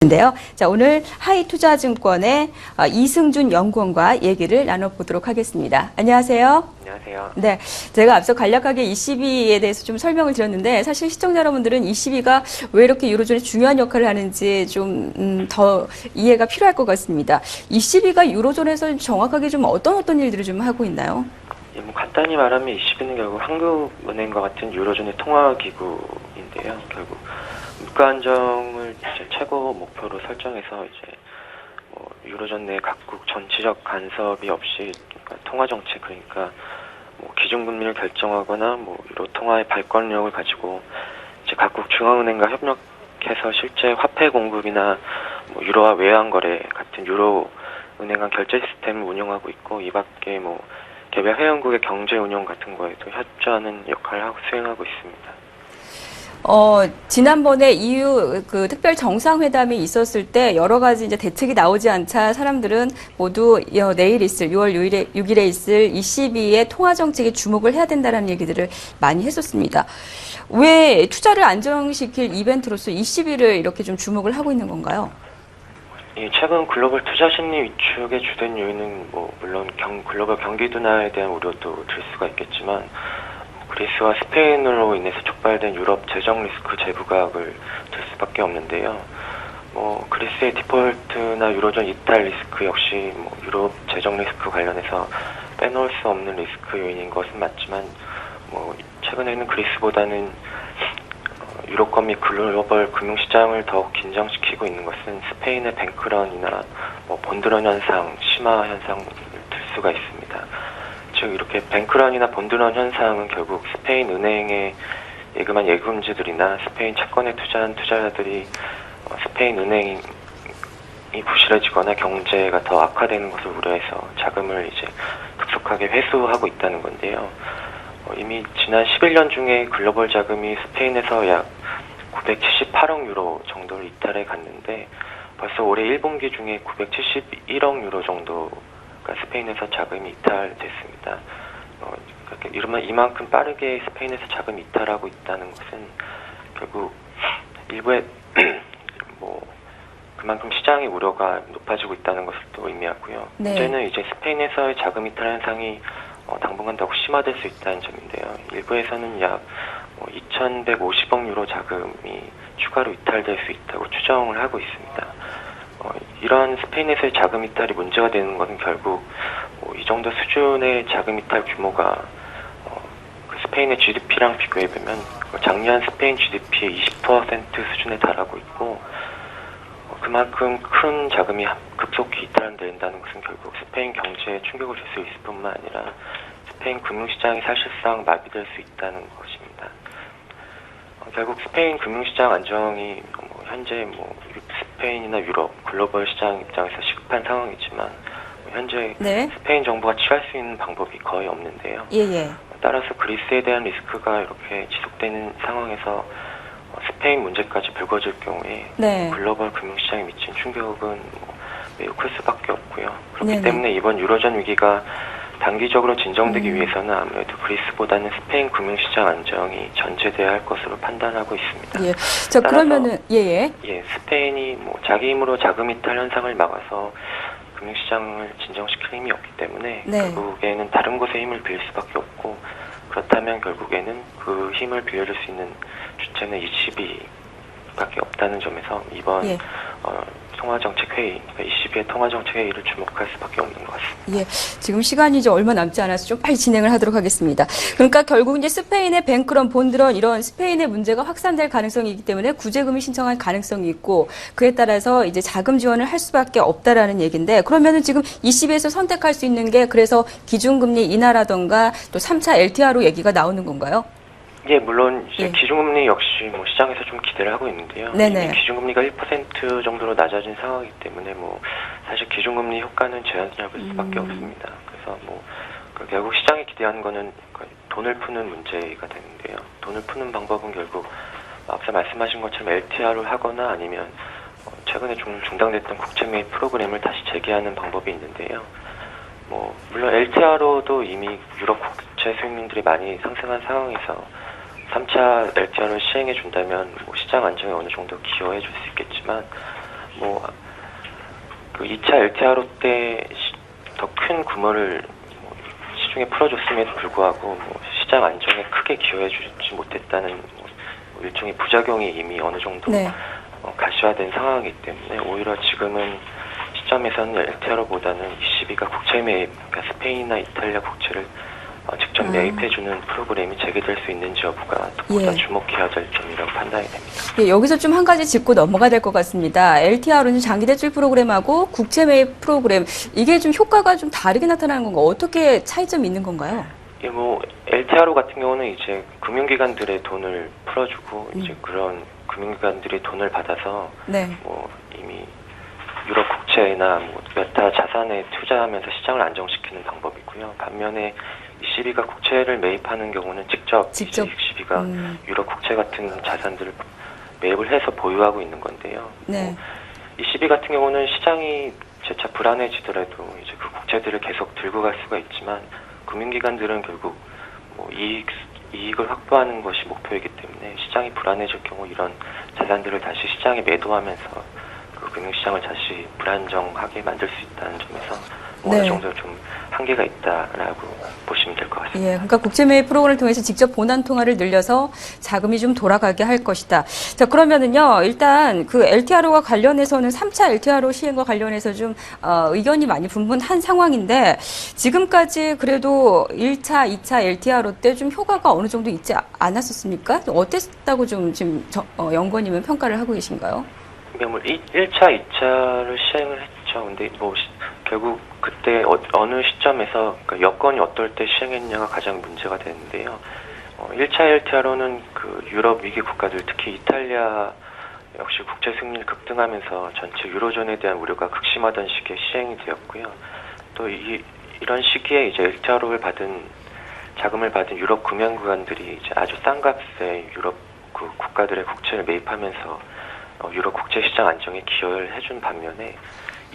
인데요. 자, 오늘 하이투자증권의 이승준 연구원과 얘기를 나눠보도록 하겠습니다. 안녕하세요. 안녕하세요. 네, 제가 앞서 간략하게 ECB에 대해서 좀 설명을 드렸는데 사실 시청자 여러분들은 ECB가 왜 이렇게 유로존에 중요한 역할을 하는지 좀 더 이해가 필요할 것 같습니다. ECB가 유로존에서 정확하게 좀 어떤 일들을 좀 하고 있나요? 예, 뭐 간단히 말하면 ECB는 결국 한국은행과 같은 유로존의 통화기구인데요. 결국 물가 안정을 이제 최고 목표로 설정해서 이제 뭐 유로존 내 각국 전체적 간섭이 없이 그러니까 통화 정책 그러니까 뭐 기준금리를 결정하거나 뭐 유로 통화의 발권력을 가지고 이제 각국 중앙은행과 협력해서 실제 화폐 공급이나 뭐 유로화 외환 거래 같은 유로 은행 간 결제 시스템을 운영하고 있고 이 밖에 뭐 개별 회원국의 경제 운영 같은 거에도 협조하는 역할을 수행하고 있습니다. 지난번에 EU 그 특별 정상회담이 있었을 때 여러 가지 이제 대책이 나오지 않자 사람들은 모두 내일 있을 6월 6일에 있을 ECB의 통화 정책에 주목을 해야 된다는 얘기들을 많이 했었습니다. 왜 투자를 안정시킬 이벤트로서 ECB를 이렇게 좀 주목을 하고 있는 건가요? 최근 글로벌 투자 심리 위축의 주된 요인은 뭐 물론 글로벌 경기 둔화에 대한 우려도 들 수가 있겠지만 그리스와 스페인으로 인해서 촉발된 유럽 재정 리스크 재부각을 들 수밖에 없는데요. 뭐 그리스의 디폴트나 유로존 이탈 리스크 역시 뭐 유럽 재정 리스크 관련해서 빼놓을 수 없는 리스크 요인인 것은 맞지만 뭐 최근에는 그리스보다는 유로권 및 글로벌 금융시장을 더욱 긴장시키고 있는 것은 스페인의 뱅크런이나 뭐 본드런 현상, 심화 현상을 들 수가 있습니다. 즉 이렇게 뱅크런이나 본드런 현상은 결국 스페인 은행에 예금한 예금주들이나 스페인 채권에 투자한 투자자들이 스페인 은행이 부실해지거나 경제가 더 악화되는 것을 우려해서 자금을 이제 급속하게 회수하고 있다는 건데요. 이미 지난 11년 중에 글로벌 자금이 스페인에서 약 978억 유로 정도를 이탈해 갔는데 벌써 올해 1분기 중에 971억 유로 정도가 스페인에서 자금이 이탈됐습니다. 이러면 이만큼 빠르게 스페인에서 자금이 이탈하고 있다는 것은 결국 일부의 뭐 그만큼 시장의 우려가 높아지고 있다는 것을 또 의미하고요. 네. 문제는 이제 스페인에서의 자금 이탈 현상이 당분간 더욱 심화될 수 있다는 점인데요. 일부에서는 약 2,150억 유로 자금이 추가로 이탈될 수 있다고 추정을 하고 있습니다. 이러한 스페인에서의 자금 이탈이 문제가 되는 것은 결국 이 정도 수준의 자금 이탈 규모가 그 스페인의 GDP랑 비교해보면 작년 스페인 GDP의 20% 수준에 달하고 있고 그만큼 큰 자금이 급속히 이탈된다는 것은 결국 스페인 경제에 충격을 줄 수 있을 뿐만 아니라 스페인 금융시장이 사실상 마비될 수 있다는 것입니다. 결국 스페인 금융시장 안정이 현재 스페인이나 유럽 글로벌 시장 입장에서 시급한 상황이지만 현재 네. 스페인 정부가 취할 수 있는 방법이 거의 없는데요. 예. 따라서 그리스에 대한 리스크가 이렇게 지속되는 상황에서 스페인 문제까지 불거질 경우에 네. 글로벌 금융시장에 미친 충격은 매우 클 수밖에 없고요. 그렇기 네네. 때문에 이번 유로존 위기가 단기적으로 진정되기 위해서는 아무래도 그리스보다는 스페인 금융시장 안정이 전제돼야 할 것으로 판단하고 있습니다. 예. 자, 그러면은 예, 스페인이 자기 힘으로 자금 이탈 현상을 막아서 금융시장을 진정시킬 힘이 없기 때문에 네. 결국에는 다른 곳에 힘을 빌릴 수밖에 없고 그렇다면 결국에는 그 힘을 빌려줄 수 있는 주체는 ECB밖에 없다는 점에서 이번 통화정책회의, 그러니까 ECB의 통화정책회의를 주목할 수밖에 없는 것 같습니다. 예, 지금 시간이 이제 얼마 남지 않아서 좀 빨리 진행을 하도록 하겠습니다. 그러니까 결국 이제 스페인의 뱅크런, 본드런 이런 스페인의 문제가 확산될 가능성이 있기 때문에 구제금을 신청할 가능성이 있고 그에 따라서 이제 자금 지원을 할 수밖에 없다라는 얘기인데 그러면은 지금 ECB에서 선택할 수 있는 게 그래서 기준금리 인하라던가 또 3차 LTRO 얘기가 나오는 건가요? 예, 물론 이제 기준금리 역시 시장에서 좀 기대를 하고 있는데요. 네네. 기준금리가 1% 정도로 낮아진 상황이기 때문에 사실 기준금리 효과는 제한적일 수밖에 없습니다. 그래서 결국 시장이 기대하는 거는 돈을 푸는 문제가 되는데요. 돈을 푸는 방법은 결국 앞서 말씀하신 것처럼 LTR을 하거나 아니면 최근에 중단됐던 국채 매입 프로그램을 다시 재개하는 방법이 있는데요. 물론 LTR로도 이미 유럽 국채 수익률들이 많이 상승한 상황에서 3차 LTR을 시행해 준다면 시장 안정에 어느 정도 기여해 줄 수 있겠지만 뭐 그 2차 LTRO 때 더 큰 규모를 시중에 풀어줬음에도 불구하고 뭐 시장 안정에 크게 기여해주지 못했다는 뭐 일종의 부작용이 이미 어느 정도 네. 가시화된 상황이기 때문에 오히려 지금은 시점에서는 LTRO보다는 ECB가 국채 매입, 그러니까 스페인이나 이탈리아 국채를 직접 매입해주는 프로그램이 재개될 수 있는지 여부가 보다 예. 주목해야 될 점이라고 판단이 됩니다. 예, 여기서 좀 한 가지 짚고 넘어가야 될 것 같습니다. LTRO는 장기 대출 프로그램하고 국채 매입 프로그램, 이게 좀 효과가 좀 다르게 나타나는 건가? 어떻게 차이점이 있는 건가요? 예, 뭐 LTRO 같은 경우는 이제 금융기관들의 돈을 풀어주고 이제 그런 금융기관들이 돈을 받아서 네. 뭐 이미 유럽 국채나 뭐 여타 자산에 투자하면서 시장을 안정시키는 방법이고요. 반면에 ECB가 국채를 매입하는 경우는 직접 ECB가 유럽 국채 같은 자산들을 매입을 해서 보유하고 있는 건데요. 네. ECB 같은 경우는 시장이 재차 불안해지더라도 이제 그 국채들을 계속 들고 갈 수가 있지만 금융기관들은 결국 뭐 이익을 확보하는 것이 목표이기 때문에 시장이 불안해질 경우 이런 자산들을 다시 시장에 매도하면서 그 금융시장을 다시 불안정하게 만들 수 있다는 점에서 뭐 네. 어느 정도 좀 한계가 있다라고 보시면 될 것 같습니다. 예, 그러니까 국제매입 프로그램을 통해서 직접 본안 통화를 늘려서 자금이 좀 돌아가게 할 것이다. 자, 그러면은요, 일단 그 LTRO와 관련해서는 3차 LTRO 시행과 관련해서 좀 의견이 많이 분분한 상황인데 지금까지 그래도 1차, 2차 LTRO 때 좀 효과가 어느 정도 있지 않았었습니까? 어땠다고 좀 지금 연구원님은 평가를 하고 계신가요? 네, 뭐 1차, 2차를 시행을 했죠. 근데 뭐 결국 그때 어느 시점에서 그러니까 여건이 어떨 때 시행했냐가 가장 문제가 되는데요. 1차 LTRO는 그 유럽 위기 국가들 특히 이탈리아 역시 국채 수익률이 급등하면서 전체 유로존에 대한 우려가 극심하던 시기에 시행이 되었고요. 또 이런 시기에 이제 LTRO를 자금을 받은 유럽 금융기관들이 이제 아주 싼 값에 유럽 그 국가들의 국채를 매입하면서 유럽 국채 시장 안정에 기여를 해준 반면에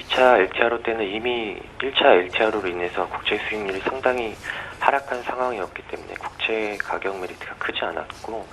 2차 LTRO 때는 이미 1차 LTRO로 인해서 국채 수익률이 상당히 하락한 상황이었기 때문에 국채 가격 메리트가 크지 않았고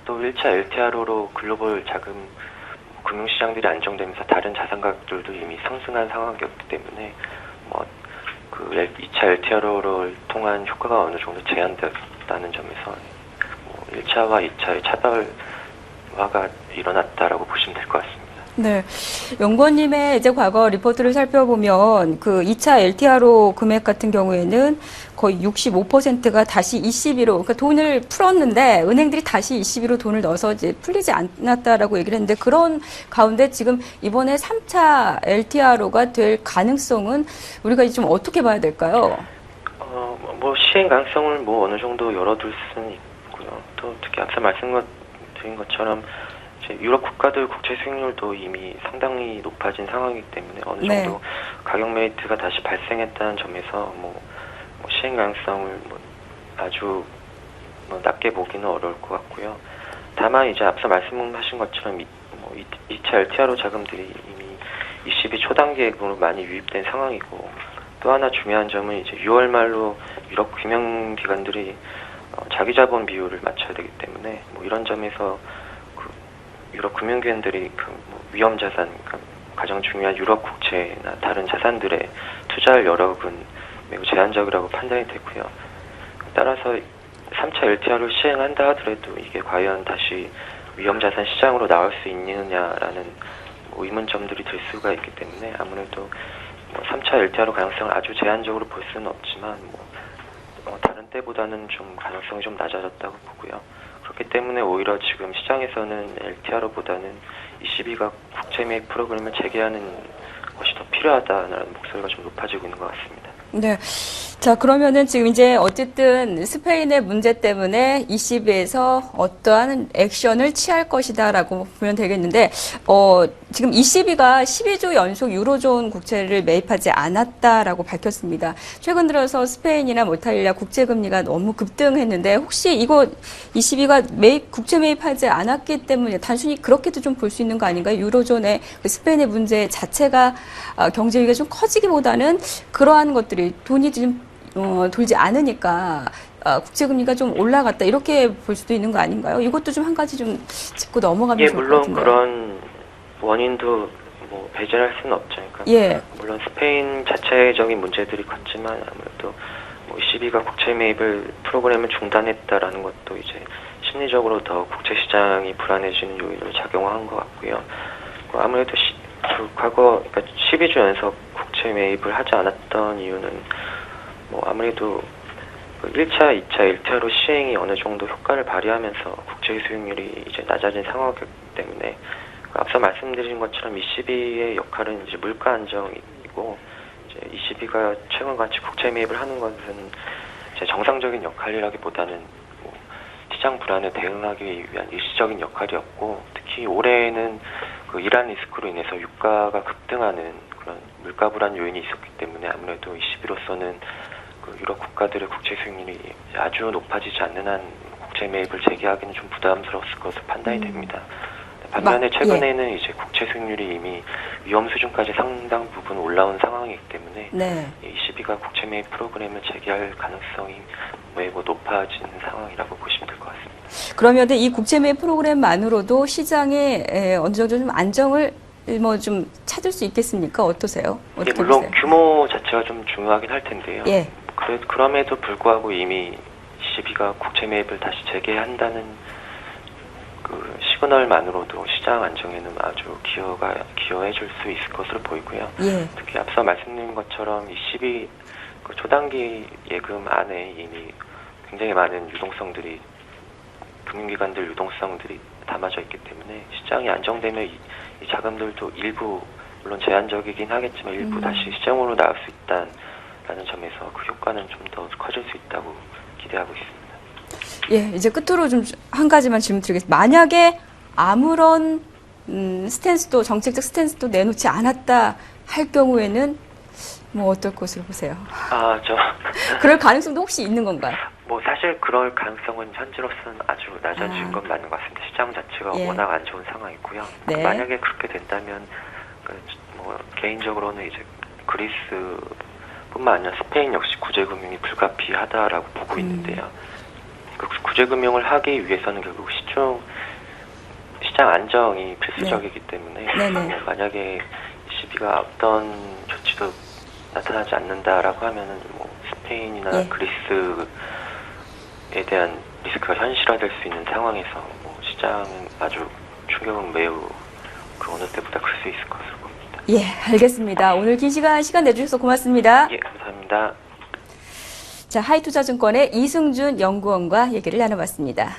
또 1차 LTRO로 글로벌 자금 금융시장들이 안정되면서 다른 자산 가격들도 이미 상승한 상황이었기 때문에 그 2차 LTRO를 통한 효과가 어느 정도 제한되었다는 점에서 1차와 2차의 차별화가 일어났다라고 보시면 될 것 같습니다. 네. 연구원님의 이제 과거 리포트를 살펴보면 그 2차 LTRO 금액 같은 경우에는 거의 65%가 다시 ECB로, 그러니까 돈을 풀었는데 은행들이 다시 ECB로 돈을 넣어서 이제 풀리지 않았다라고 얘기를 했는데 그런 가운데 지금 이번에 3차 LTRO가 될 가능성은 우리가 좀 어떻게 봐야 될까요? 뭐 시행 가능성을 뭐 어느 정도 열어둘 수는 있고요. 또 특히 앞서 말씀드린 것처럼 유럽 국가들 국채 수익률도 이미 상당히 높아진 상황이기 때문에 어느 정도 네. 가격 메리트가 다시 발생했다는 점에서 뭐 시행 가능성을 아주 낮게 보기는 어려울 것 같고요. 다만 이제 앞서 말씀하신 것처럼 2차 LTRO 자금들이 이미 ECB 초단기액으로 많이 유입된 상황이고 또 하나 중요한 점은 이제 6월 말로 유럽 금융기관들이 자기 자본 비율을 맞춰야 되기 때문에 뭐 이런 점에서 유럽 금융기관들이 위험 자산, 그러니까 가장 중요한 유럽 국채나 다른 자산들의 투자할 여력은 매우 제한적이라고 판단이 되고요. 따라서 3차 LTR을 시행한다 하더라도 이게 과연 다시 위험 자산 시장으로 나올 수 있느냐라는 의문점들이 들 수가 있기 때문에 아무래도 3차 LTR 가능성을 아주 제한적으로 볼 수는 없지만 다른 때보다는 좀 가능성이 좀 낮아졌다고 보고요. 그렇기 때문에 오히려 지금 시장에서는 LTR보다는 ECB가 국채 매입 프로그램을 재개하는 것이 더 필요하다는 목소리가 좀 높아지고 있는 것 같습니다. 네. 자, 그러면은 지금 이제 어쨌든 스페인의 문제 때문에 ECB에서 어떠한 액션을 취할 것이다라고 보면 되겠는데, 지금 ECB가 12주 연속 유로존 국채를 매입하지 않았다라고 밝혔습니다. 최근 들어서 스페인이나 이탈리아 국채 금리가 너무 급등했는데, 혹시 이거 ECB가 국채 매입하지 않았기 때문에 단순히 그렇게도 좀 볼 수 있는 거 아닌가요? 유로존의 그 스페인의 문제 자체가 경제 위기가 좀 커지기보다는 그러한 것들이 돈이 좀 돌지 않으니까 국채금리가 좀 올라갔다 이렇게 볼 수도 있는 거 아닌가요? 이것도 좀 한 가지 좀 짚고 넘어가면 좋을 것 물론 같은데요. 그런 원인도 뭐 배제할 수는 없죠. 그러니까 예. 물론 스페인 자체적인 문제들이 컸지만 아무래도 뭐 ECB가 국채 매입을 프로그램을 중단했다라는 것도 이제 심리적으로 더 국채 시장이 불안해지는 요인을 작용한 것 같고요. 아무래도 과거 그러니까 12주 연속 국채 매입을 하지 않았던 이유는 뭐 아무래도 1차, 2차 일차로 시행이 어느 정도 효과를 발휘하면서 국채 수익률이 이제 낮아진 상황이기 때문에 앞서 말씀드린 것처럼 ECB의 역할은 이제 물가 안정이고 이제 ECB가 최근같이 국채 매입을 하는 것은 이제 정상적인 역할이라기보다는 뭐 시장 불안에 대응하기 위한 일시적인 역할이었고 특히 올해에는 그 이란 리스크로 인해서 유가가 급등하는 그런 물가 불안 요인이 있었기 때문에 아무래도 ECB로서는 그 유럽 국가들의 국채 수익률이 아주 높아지지 않는 한 국채 매입을 재개하기는 좀 부담스러웠을 것으로 판단이 됩니다. 반면에 최근에는 이제 국채 수익률이 이미 위험 수준까지 상당 부분 올라온 상황이기 때문에 네. ECB가 국채 매입 프로그램을 재개할 가능성이 매우 높아지는 상황이라고 보시면 될 것 같습니다. 그러면 이 국채 매입 프로그램만으로도 시장에 어느 정도 좀 안정을 뭐 좀 찾을 수 있겠습니까? 어떠세요? 어떻게 물론 보세요? 규모 자체가 좀 중요하긴 할 텐데요. 예. 그럼에도 불구하고 이미 ECB가 국채 매입을 다시 재개한다는 그 시그널만으로도 시장 안정에는 아주 기여해 줄 수 있을 것으로 보이고요. 예. 특히 앞서 말씀드린 것처럼 ECB 그 초단기 예금 안에 이미 굉장히 많은 유동성들이 금융기관들 유동성들이 담아져 있기 때문에 시장이 안정되면 이 자금들도 일부 물론 제한적이긴 하겠지만 일부 다시 시장으로 나올 수 있다라는 점에서 그 효과는 좀 더 커질 수 있다고 기대하고 있습니다. 예, 이제 끝으로 좀 한 가지만 질문 드리겠습니다. 만약에 아무런 스탠스도 정책적 스탠스도 내놓지 않았다 할 경우에는 뭐 어떨 것으로 보세요? 그럴 가능성도 혹시 있는 건가요? 뭐 사실 그럴 가능성은 현재로서는 아주 낮아진 건 맞는 것 같습니다. 시장 자체가 예. 워낙 안 좋은 상황이고요. 네. 만약에 그렇게 된다면 뭐 개인적으로는 이제 그리스뿐만 아니라 스페인 역시 구제금융이 불가피하다라고 보고 있는데요. 그 구제금융을 하기 위해서는 결국 시장 안정이 필수적이기 때문에 네네. 만약에 ECB가 어떤 조치도 나타나지 않는다라고 하면은 뭐 스페인이나 예. 그리스에 대한 리스크가 현실화될 수 있는 상황에서 뭐 시장은 아주 충격은 매우 그 어느 때보다 클 수 있을 것으로 봅니다. 예, 알겠습니다. 오늘 긴 시간 내주셔서 고맙습니다. 예, 감사합니다. 자, 하이투자증권의 이승준 연구원과 얘기를 나눠봤습니다.